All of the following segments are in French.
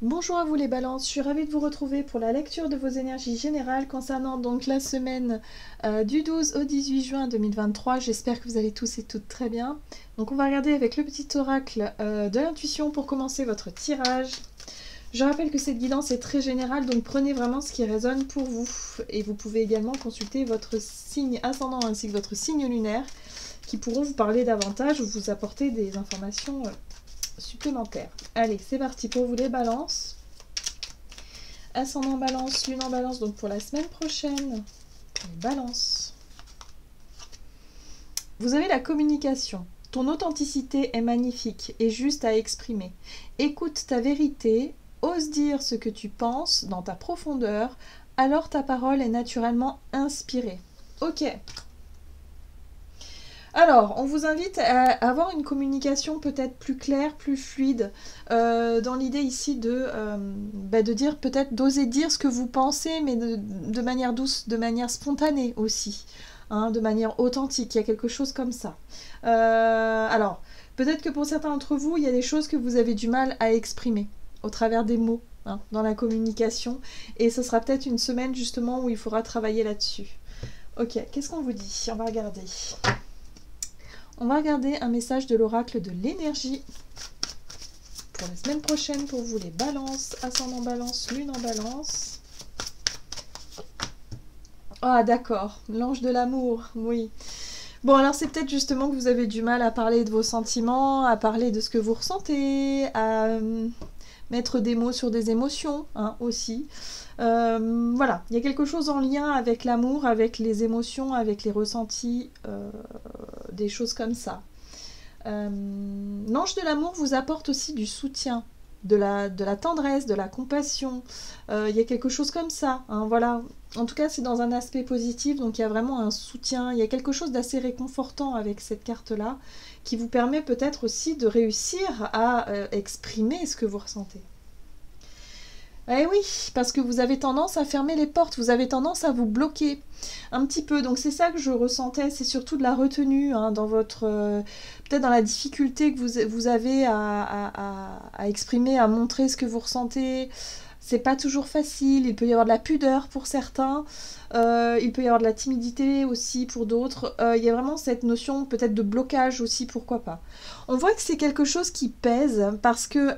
Bonjour à vous les balances, je suis ravie de vous retrouver pour la lecture de vos énergies générales concernant donc la semaine du 12 au 18 juin 2023. J'espère que vous allez tous et toutes très bien. Donc on va regarder avec le petit oracle de l'intuition pour commencer votre tirage. Je rappelle que cette guidance est très générale, donc prenez vraiment ce qui résonne pour vous. Et vous pouvez également consulter votre signe ascendant ainsi que votre signe lunaire qui pourront vous parler davantage ou vous apporter des informations supplémentaires. Allez, c'est parti pour vous les balances. Ascendant balance, lune en balance, donc pour la semaine prochaine. Les balances. Vous avez la communication. Ton authenticité est magnifique et juste à exprimer. Écoute ta vérité, ose dire ce que tu penses dans ta profondeur, alors ta parole est naturellement inspirée. Ok. Alors, on vous invite à avoir une communication peut-être plus claire, plus fluide, dans l'idée ici de dire peut-être d'oser dire ce que vous pensez, mais de manière douce, de manière spontanée aussi, hein, de manière authentique. Il y a quelque chose comme ça. Alors, peut-être que pour certains d'entre vous, il y a des choses que vous avez du mal à exprimer au travers des mots, hein, dans la communication, et ce sera peut-être une semaine justement où il faudra travailler là-dessus. Ok, qu'est-ce qu'on vous dit? On va regarder. On va regarder un message de l'oracle de l'énergie pour la semaine prochaine pour vous les balances, ascendant balance, lune en balance. Ah d'accord, l'ange de l'amour, oui. Bon alors c'est peut-être justement que vous avez du mal à parler de vos sentiments, à parler de ce que vous ressentez, à mettre des mots sur des émotions, hein, aussi. Voilà, il y a quelque chose en lien avec l'amour, avec les émotions, avec les ressentis, des choses comme ça. L'ange de l'amour vous apporte aussi du soutien, de la tendresse, de la compassion. Il y a quelque chose comme ça, hein, voilà. En tout cas, c'est dans un aspect positif, donc il y a vraiment un soutien. Il y a quelque chose d'assez réconfortant avec cette carte-là, qui vous permet peut-être aussi de réussir à exprimer ce que vous ressentez. Eh oui, parce que vous avez tendance à fermer les portes, vous avez tendance à vous bloquer un petit peu. Donc c'est ça que je ressentais, c'est surtout de la retenue, hein, dans votre... peut-être dans la difficulté que vous avez à exprimer, à montrer ce que vous ressentez. C'est pas toujours facile, il peut y avoir de la pudeur pour certains, il peut y avoir de la timidité aussi pour d'autres. Il y a vraiment cette notion peut-être de blocage aussi, pourquoi pas. On voit que c'est quelque chose qui pèse parce que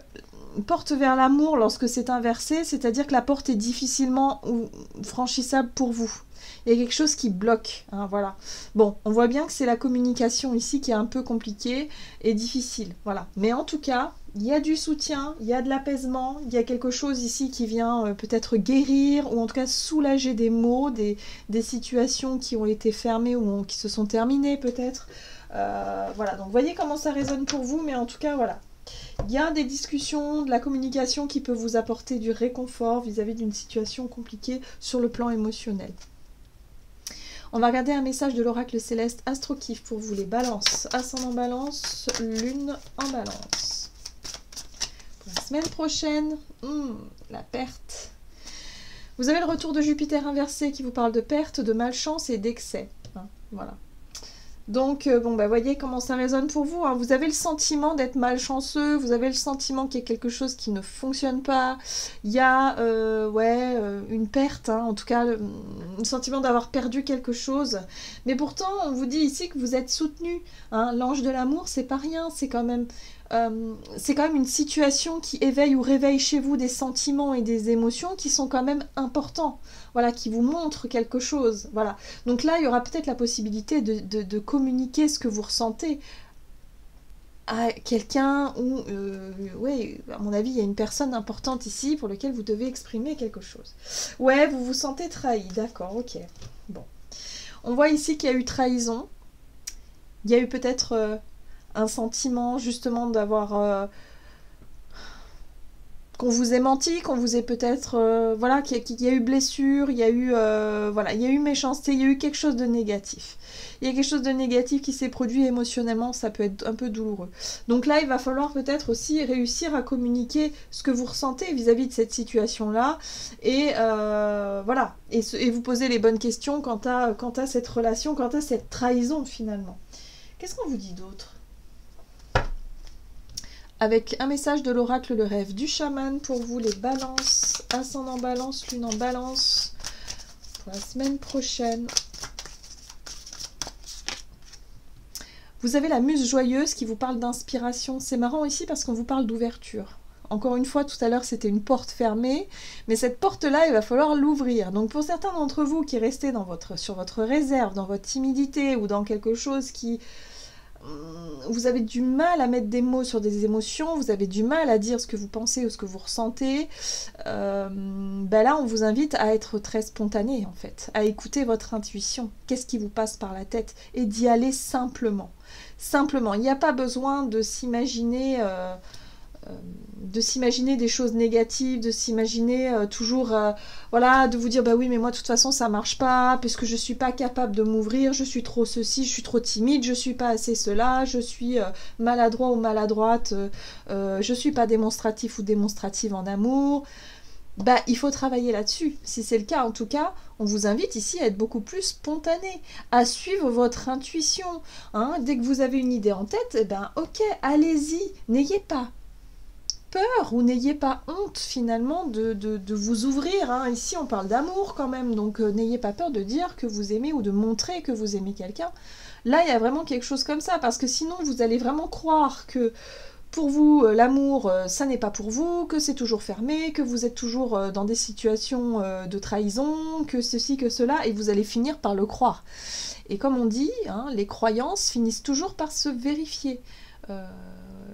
porte vers l'amour lorsque c'est inversé, c'est-à-dire que la porte est difficilement franchissable pour vous. Il y a quelque chose qui bloque, hein, voilà. Bon, on voit bien que c'est la communication ici qui est un peu compliquée et difficile, voilà. Mais en tout cas, il y a du soutien, il y a de l'apaisement, il y a quelque chose ici qui vient peut-être guérir ou en tout cas soulager des maux, des situations qui ont été fermées ou qui se sont terminées peut-être. Voilà, donc voyez comment ça résonne pour vous, mais en tout cas, voilà. Il y a des discussions, de la communication qui peut vous apporter du réconfort vis-à-vis d'une situation compliquée sur le plan émotionnel. On va regarder un message de l'oracle céleste AstroKif pour vous les balances. Ascendant balance, lune en balance. Pour la semaine prochaine, la perte. Vous avez le retour de Jupiter inversé qui vous parle de perte, de malchance et d'excès. Hein, voilà. Donc, bon, bah, voyez comment ça résonne pour vous, hein. Vous avez le sentiment d'être malchanceux, vous avez le sentiment qu'il y a quelque chose qui ne fonctionne pas. Il y a, une perte, hein, en tout cas, le sentiment d'avoir perdu quelque chose. Mais pourtant, on vous dit ici que vous êtes soutenu, hein. L'ange de l'amour, c'est pas rien, c'est quand même une situation qui éveille ou réveille chez vous des sentiments et des émotions qui sont quand même importants, voilà, qui vous montrent quelque chose, voilà. Donc là, il y aura peut-être la possibilité de communiquer ce que vous ressentez à quelqu'un ou, oui, à mon avis, il y a une personne importante ici pour laquelle vous devez exprimer quelque chose. Ouais, vous vous sentez trahi, d'accord, ok. Bon. On voit ici qu'il y a eu trahison. Il y a eu peut-être un sentiment justement d'avoir... qu'on vous ait menti, qu'on vous ait peut-être... voilà, qu'il y a eu blessure, il y a eu... voilà, il y a eu méchanceté, il y a eu quelque chose de négatif. Il y a quelque chose de négatif qui s'est produit émotionnellement, ça peut être un peu douloureux. Donc là, il va falloir peut-être aussi réussir à communiquer ce que vous ressentez vis-à-vis de cette situation-là. Et voilà, et vous poser les bonnes questions quant à cette relation, quant à cette trahison finalement. Qu'est-ce qu'on vous dit d'autre ? avec un message de l'oracle, le rêve du chaman pour vous les balances, ascendant balance, lune en balance, pour la semaine prochaine. Vous avez la muse joyeuse qui vous parle d'inspiration. C'est marrant ici parce qu'on vous parle d'ouverture. Encore une fois, tout à l'heure, c'était une porte fermée, mais cette porte-là, il va falloir l'ouvrir. Donc pour certains d'entre vous qui restez sur votre réserve, dans votre timidité ou dans quelque chose qui... Vous avez du mal à mettre des mots sur des émotions, vous avez du mal à dire ce que vous pensez ou ce que vous ressentez, ben là on vous invite à être très spontané en fait, à écouter votre intuition, qu'est-ce qui vous passe par la tête, et d'y aller simplement. Simplement, il n'y a pas besoin de s'imaginer des choses négatives, de s'imaginer toujours, voilà, de vous dire bah oui mais moi de toute façon ça marche pas, parce que je suis pas capable de m'ouvrir, je suis trop ceci, je suis trop timide, je suis pas assez cela, je suis maladroit ou maladroite, je suis pas démonstratif ou démonstrative en amour. Bah, il faut travailler là-dessus. Si c'est le cas, en tout cas, on vous invite ici à être beaucoup plus spontané, à suivre votre intuition. Hein. Dès que vous avez une idée en tête, eh ben, ok, allez-y, n'ayez pas peur ou n'ayez pas honte finalement de vous ouvrir. Hein. Ici, on parle d'amour quand même, donc n'ayez pas peur de dire que vous aimez ou de montrer que vous aimez quelqu'un. Là, il y a vraiment quelque chose comme ça, parce que sinon, vous allez vraiment croire que pour vous, l'amour, ça n'est pas pour vous, que c'est toujours fermé, que vous êtes toujours dans des situations de trahison, que ceci, que cela, et vous allez finir par le croire. Et comme on dit, hein, les croyances finissent toujours par se vérifier.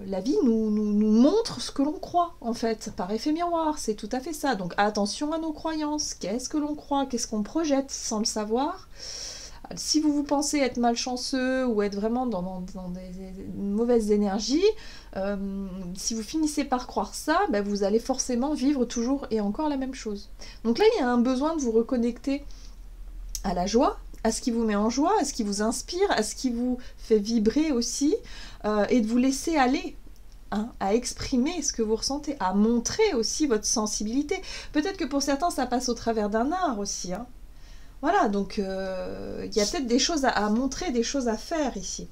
La vie nous montre ce que l'on croit, en fait, par effet miroir, c'est tout à fait ça. Donc attention à nos croyances, qu'est-ce que l'on croit, qu'est-ce qu'on projette sans le savoir. Si vous pensez être malchanceux ou être vraiment dans des mauvaises énergies, si vous finissez par croire ça, ben vous allez forcément vivre toujours et encore la même chose. Donc là, il y a un besoin de vous reconnecter à la joie, à ce qui vous met en joie, à ce qui vous inspire, à ce qui vous fait vibrer aussi, et de vous laisser aller. Hein, à exprimer ce que vous ressentez, à montrer aussi votre sensibilité. Peut-être que pour certains, ça passe au travers d'un art aussi. Hein. Voilà, donc il y a peut-être des choses à montrer, des choses à faire ici.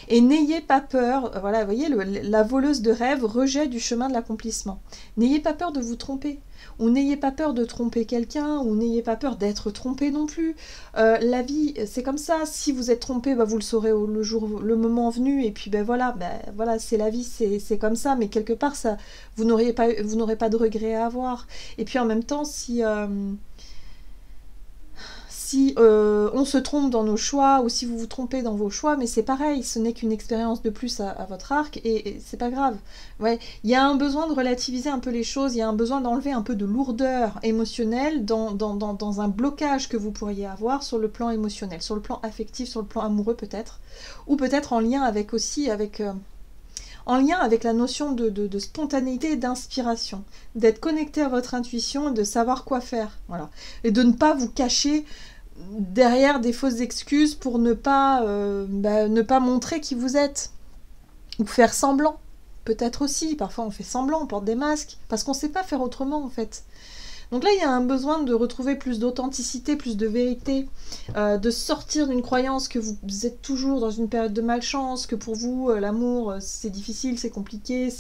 Et n'ayez pas peur, voilà, vous voyez, la voleuse de rêve, rejet du chemin de l'accomplissement. N'ayez pas peur de vous tromper, ou n'ayez pas peur de tromper quelqu'un, ou n'ayez pas peur d'être trompé non plus. La vie, c'est comme ça, si vous êtes trompé, bah, vous le saurez le moment venu, et puis ben voilà, c'est la vie, c'est comme ça, mais quelque part, ça, vous n'aurez pas de regret à avoir. Et puis en même temps, si on se trompe dans nos choix, ou si vous vous trompez dans vos choix, mais c'est pareil, ce n'est qu'une expérience de plus à votre arc, et c'est pas grave. Ouais, il y a un besoin de relativiser un peu les choses, il y a un besoin d'enlever un peu de lourdeur émotionnelle dans un blocage que vous pourriez avoir sur le plan émotionnel, sur le plan affectif, sur le plan amoureux peut-être, ou peut-être en lien avec la notion de spontanéité et d'inspiration, d'être connecté à votre intuition et de savoir quoi faire, voilà, et de ne pas vous cacher derrière des fausses excuses pour ne pas montrer qui vous êtes, ou faire semblant, peut-être aussi, parfois on fait semblant, on porte des masques, parce qu'on ne sait pas faire autrement en fait. Donc là, il y a un besoin de retrouver plus d'authenticité, plus de vérité, de sortir d'une croyance que vous êtes toujours dans une période de malchance, que pour vous, l'amour, c'est difficile, c'est compliqué,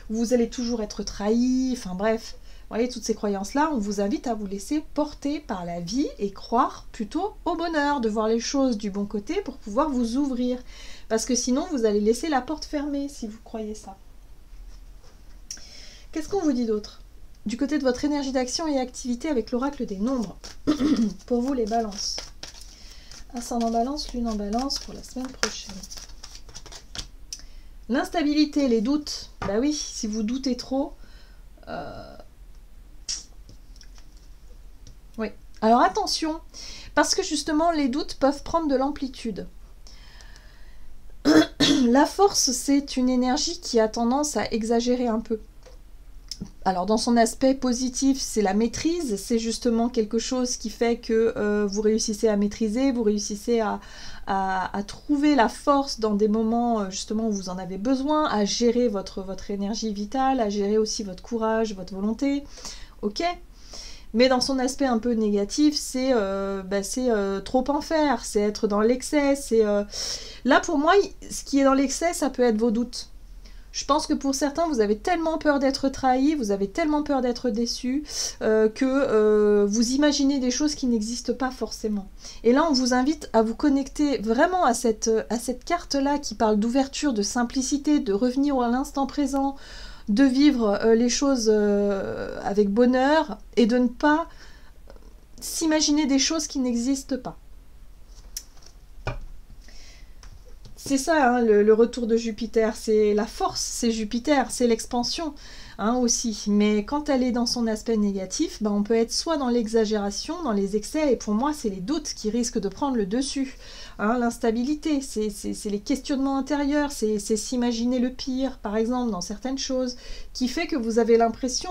vous allez toujours être trahi, enfin bref. Vous voyez, toutes ces croyances-là, on vous invite à vous laisser porter par la vie et croire plutôt au bonheur, de voir les choses du bon côté pour pouvoir vous ouvrir. Parce que sinon, vous allez laisser la porte fermée si vous croyez ça. Qu'est-ce qu'on vous dit d'autre ? Du côté de votre énergie d'action et activité avec l'oracle des nombres, pour vous les balances. Ascendant balance, lune en balance pour la semaine prochaine. L'instabilité, les doutes, bah oui, si vous doutez trop... Oui. Alors attention, parce que justement les doutes peuvent prendre de l'amplitude. La force, c'est une énergie qui a tendance à exagérer un peu. Alors dans son aspect positif, c'est la maîtrise, c'est justement quelque chose qui fait que vous réussissez à maîtriser, vous réussissez à trouver la force dans des moments justement où vous en avez besoin, à gérer votre énergie vitale, à gérer aussi votre courage, votre volonté, ok ? Mais dans son aspect un peu négatif, c'est trop en faire, c'est être dans l'excès. Là, pour moi, ce qui est dans l'excès, ça peut être vos doutes. Je pense que pour certains, vous avez tellement peur d'être trahi, vous avez tellement peur d'être déçu, que vous imaginez des choses qui n'existent pas forcément. Et là, on vous invite à vous connecter vraiment à cette carte-là qui parle d'ouverture, de simplicité, de revenir à l'instant présent, de vivre les choses avec bonheur et de ne pas s'imaginer des choses qui n'existent pas. C'est ça, hein, le retour de Jupiter, c'est la force, c'est Jupiter, c'est l'expansion hein, aussi. Mais quand elle est dans son aspect négatif, on peut être soit dans l'exagération, dans les excès, et pour moi, c'est les doutes qui risquent de prendre le dessus. Hein, l'instabilité, c'est les questionnements intérieurs, c'est s'imaginer le pire, par exemple, dans certaines choses, qui fait que vous avez l'impression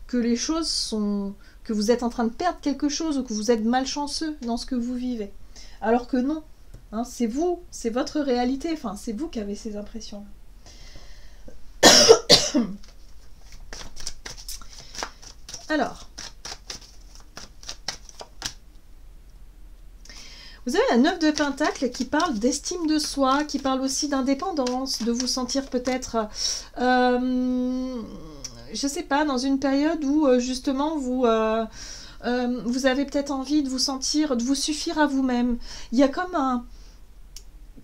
que les choses sont... que vous êtes en train de perdre quelque chose ou que vous êtes malchanceux dans ce que vous vivez. Alors que non. Hein, c'est vous, c'est votre réalité, enfin c'est vous qui avez ces impressions. Alors, vous avez la 9 de Pentacle qui parle d'estime de soi, qui parle aussi d'indépendance, de vous sentir peut-être, je sais pas, dans une période où justement vous avez peut-être envie de vous sentir, de vous suffire à vous-même. Il y a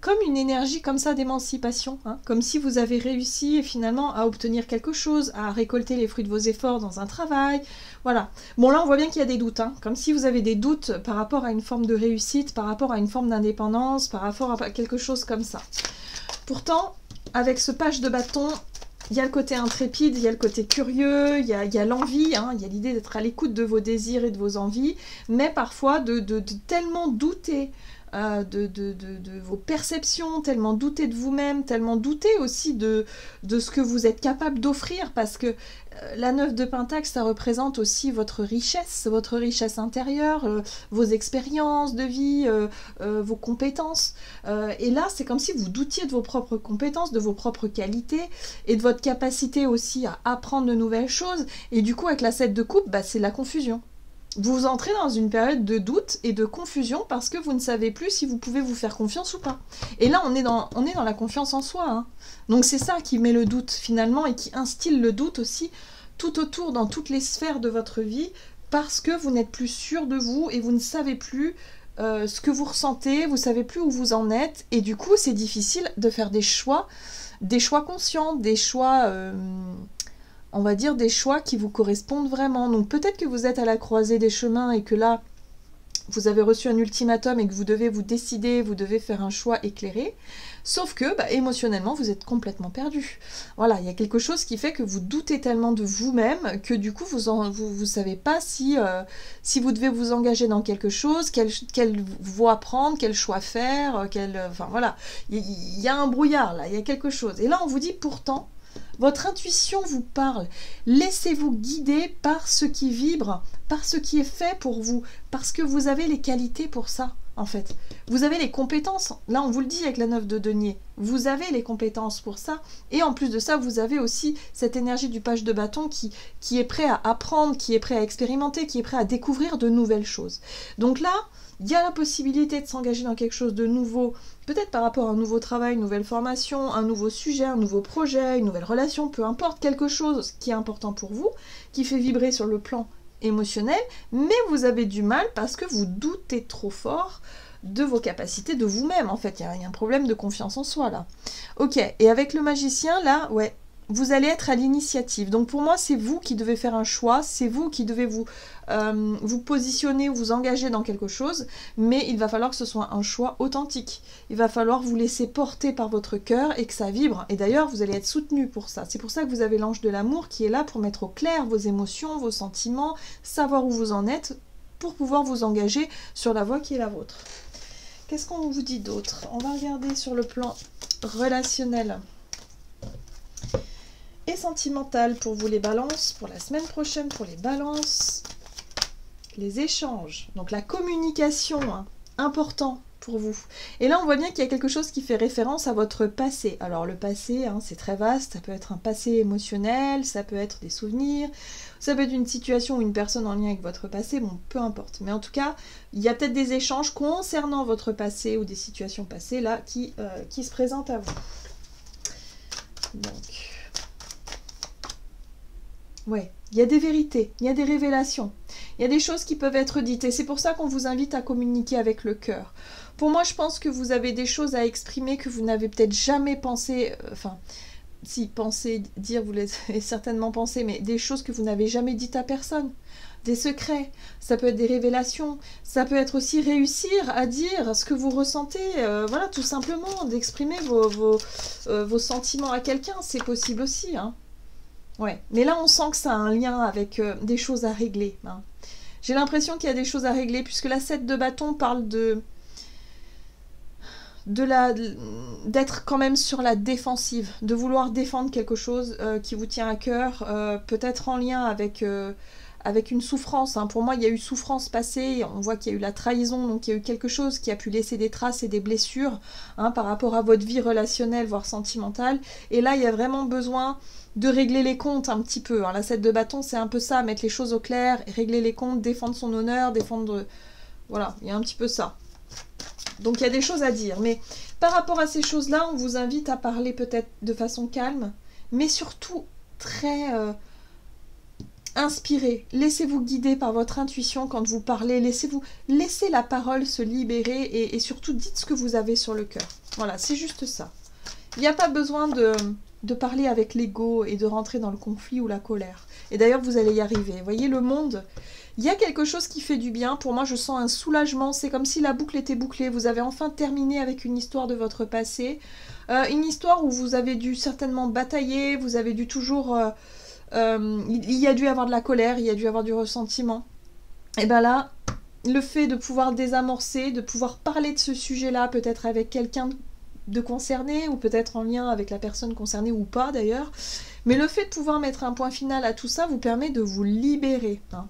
comme une énergie comme ça d'émancipation, hein, comme si vous avez réussi finalement à obtenir quelque chose, à récolter les fruits de vos efforts dans un travail, voilà. Bon là on voit bien qu'il y a des doutes, hein, comme si vous avez des doutes par rapport à une forme de réussite, par rapport à une forme d'indépendance, par rapport à quelque chose comme ça. Pourtant, avec ce page de bâton, il y a le côté intrépide, il y a le côté curieux, il y a l'envie, hein, il y a l'idée d'être à l'écoute de vos désirs et de vos envies, mais parfois de tellement douter de vos perceptions, tellement douter de vous-même, tellement douter aussi de ce que vous êtes capable d'offrir, parce que la 9 de Pentacle, ça représente aussi votre richesse intérieure, vos expériences de vie, vos compétences. Et là, c'est comme si vous doutiez de vos propres compétences, de vos propres qualités, et de votre capacité aussi à apprendre de nouvelles choses. Et du coup, avec la 7 de coupe, c'est la confusion. Vous entrez dans une période de doute et de confusion parce que vous ne savez plus si vous pouvez vous faire confiance ou pas. Et là, on est dans la confiance en soi. Hein. Donc c'est ça qui met le doute finalement et qui instille le doute aussi tout autour dans toutes les sphères de votre vie parce que vous n'êtes plus sûr de vous et vous ne savez plus ce que vous ressentez, vous ne savez plus où vous en êtes. Et du coup, c'est difficile de faire des choix conscients, des choix... on va dire des choix qui vous correspondent vraiment. Donc peut-être que vous êtes à la croisée des chemins et que là, vous avez reçu un ultimatum et que vous devez vous décider, vous devez faire un choix éclairé. Sauf que, émotionnellement, vous êtes complètement perdu. Voilà, il y a quelque chose qui fait que vous doutez tellement de vous-même que du coup, vous savez pas si vous devez vous engager dans quelque chose, quelle voie prendre, quel choix faire, enfin voilà. Il y a un brouillard là, il y a quelque chose. Et là, on vous dit pourtant, votre intuition vous parle. Laissez-vous guider par ce qui vibre, par ce qui est fait pour vous, parce que vous avez les qualités pour ça, en fait. Vous avez les compétences. Là, on vous le dit avec la 9 de denier. Vous avez les compétences pour ça. Et en plus de ça, vous avez aussi cette énergie du page de bâton qui est prêt à apprendre, qui est prêt à expérimenter, qui est prêt à découvrir de nouvelles choses. Donc là, il y a la possibilité de s'engager dans quelque chose de nouveau, peut-être par rapport à un nouveau travail, une nouvelle formation, un nouveau sujet, un nouveau projet, une nouvelle relation, peu importe, quelque chose qui est important pour vous, qui fait vibrer sur le plan émotionnel, mais vous avez du mal parce que vous doutez trop fort de vos capacités, de vous-même, en fait. Il y a un problème de confiance en soi, là. Ok, et avec le magicien, là, ouais, vous allez être à l'initiative. Donc pour moi, c'est vous qui devez faire un choix, c'est vous qui devez vous positionner ou vous engager dans quelque chose, mais il va falloir que ce soit un choix authentique. Il va falloir vous laisser porter par votre cœur et que ça vibre. Et d'ailleurs, vous allez être soutenu pour ça. C'est pour ça que vous avez l'ange de l'amour qui est là pour mettre au clair vos émotions, vos sentiments, savoir où vous en êtes, pour pouvoir vous engager sur la voie qui est la vôtre. Qu'est-ce qu'on vous dit d'autre? On va regarder sur le plan relationnel et sentimental pour vous les balances, pour la semaine prochaine pour les balances, les échanges, donc la communication, hein, important pour vous. Et là on voit bien qu'il y a quelque chose qui fait référence à votre passé. Alors le passé, hein, c'est très vaste, ça peut être un passé émotionnel, ça peut être des souvenirs, ça peut être une situation ou une personne en lien avec votre passé, bon peu importe. Mais en tout cas, il y a peut-être des échanges concernant votre passé ou des situations passées là qui se présentent à vous. Donc... Ouais, il y a des vérités, il y a des révélations, il y a des choses qui peuvent être dites et c'est pour ça qu'on vous invite à communiquer avec le cœur. Pour moi, je pense que vous avez des choses à exprimer que vous n'avez peut-être jamais pensé, si penser, dire, vous l'avez certainement pensé, mais des choses que vous n'avez jamais dites à personne. Des secrets, ça peut être des révélations, ça peut être aussi réussir à dire ce que vous ressentez, voilà, tout simplement, d'exprimer vos sentiments à quelqu'un, c'est possible aussi, hein. Ouais, mais là on sent que ça a un lien avec des choses à régler, hein. J'ai l'impression qu'il y a des choses à régler, puisque la 7 de bâton parle d'être quand même sur la défensive, de vouloir défendre quelque chose qui vous tient à cœur, peut-être en lien avec une souffrance, hein. Pour moi, il y a eu souffrance passée, on voit qu'il y a eu la trahison, donc il y a eu quelque chose qui a pu laisser des traces et des blessures, hein, par rapport à votre vie relationnelle, voire sentimentale. Et là, il y a vraiment besoin de régler les comptes un petit peu, hein. La 7 de bâton, c'est un peu ça, mettre les choses au clair, régler les comptes, défendre son honneur, défendre... Voilà, il y a un petit peu ça. Donc il y a des choses à dire, mais par rapport à ces choses-là, on vous invite à parler peut-être de façon calme, mais surtout très inspiré. Laissez-vous guider par votre intuition quand vous parlez, laissez la parole se libérer et surtout dites ce que vous avez sur le cœur. Voilà, c'est juste ça. Il n'y a pas besoin de parler avec l'ego et de rentrer dans le conflit ou la colère. Et d'ailleurs, vous allez y arriver. Vous voyez, le monde... Il y a quelque chose qui fait du bien. Pour moi, je sens un soulagement. C'est comme si la boucle était bouclée. Vous avez enfin terminé avec une histoire de votre passé. Une histoire où vous avez dû certainement batailler. Vous avez dû toujours... il y a dû avoir de la colère. Il y a dû avoir du ressentiment. Et bien là, le fait de pouvoir désamorcer, de pouvoir parler de ce sujet-là, peut-être avec quelqu'un de concerné, ou peut-être en lien avec la personne concernée ou pas d'ailleurs. Mais le fait de pouvoir mettre un point final à tout ça vous permet de vous libérer, hein.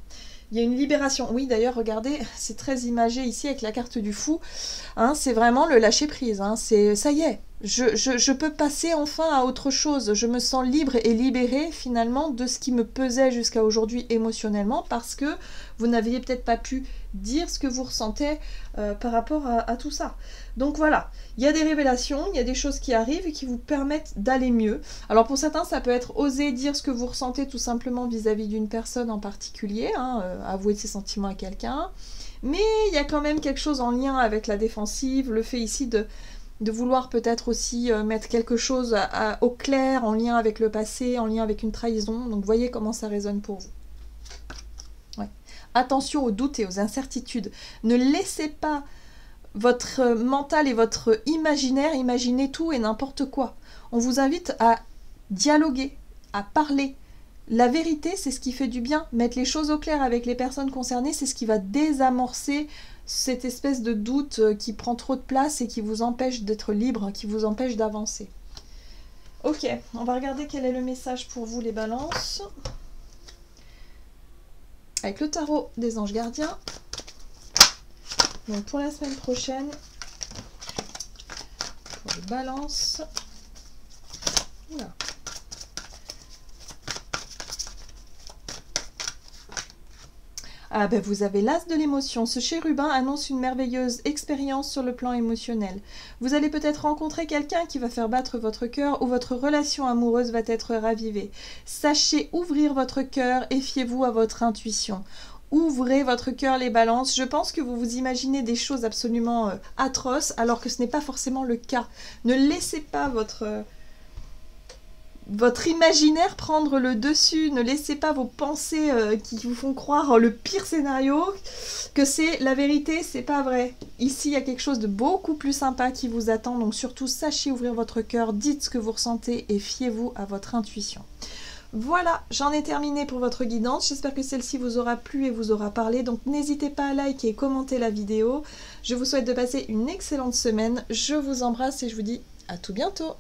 Il y a une libération. Oui, d'ailleurs, regardez, c'est très imagé ici avec la carte du fou. Hein, c'est vraiment le lâcher-prise. Hein, ça y est, je peux passer enfin à autre chose. Je me sens libre et libérée, finalement, de ce qui me pesait jusqu'à aujourd'hui émotionnellement, parce que vous n'aviez peut-être pas pu dire ce que vous ressentez par rapport à tout ça. Donc voilà, il y a des révélations, il y a des choses qui arrivent et qui vous permettent d'aller mieux. Alors pour certains, ça peut être oser dire ce que vous ressentez tout simplement vis-à-vis d'une personne en particulier, hein, avouer ses sentiments à quelqu'un. Mais il y a quand même quelque chose en lien avec la défensive, le fait ici de vouloir peut-être aussi mettre quelque chose au clair, en lien avec le passé, en lien avec une trahison. Donc voyez comment ça résonne pour vous. Ouais. Attention aux doutes et aux incertitudes. Ne laissez pas votre mental et votre imaginaire imaginer tout et n'importe quoi. On vous invite à dialoguer, à parler. La vérité, c'est ce qui fait du bien. Mettre les choses au clair avec les personnes concernées, c'est ce qui va désamorcer cette espèce de doute qui prend trop de place et qui vous empêche d'être libre, qui vous empêche d'avancer. Ok, on va regarder quel est le message pour vous les balances. Avec le tarot des anges gardiens. Donc pour la semaine prochaine, pour les balances. Oula. Ah ben vous avez l'as de l'émotion. Ce chérubin annonce une merveilleuse expérience sur le plan émotionnel. Vous allez peut-être rencontrer quelqu'un qui va faire battre votre cœur ou votre relation amoureuse va être ravivée. Sachez ouvrir votre cœur et fiez-vous à votre intuition. Ouvrez votre cœur les balances. Je pense que vous vous imaginez des choses absolument atroces alors que ce n'est pas forcément le cas. Ne laissez pas votre imaginaire prendre le dessus, ne laissez pas vos pensées qui vous font croire le pire scénario, que c'est la vérité, c'est pas vrai. Ici, il y a quelque chose de beaucoup plus sympa qui vous attend, donc surtout sachez ouvrir votre cœur, dites ce que vous ressentez et fiez-vous à votre intuition. Voilà, j'en ai terminé pour votre guidance, j'espère que celle-ci vous aura plu et vous aura parlé, donc n'hésitez pas à liker et commenter la vidéo. Je vous souhaite de passer une excellente semaine, je vous embrasse et je vous dis à tout bientôt.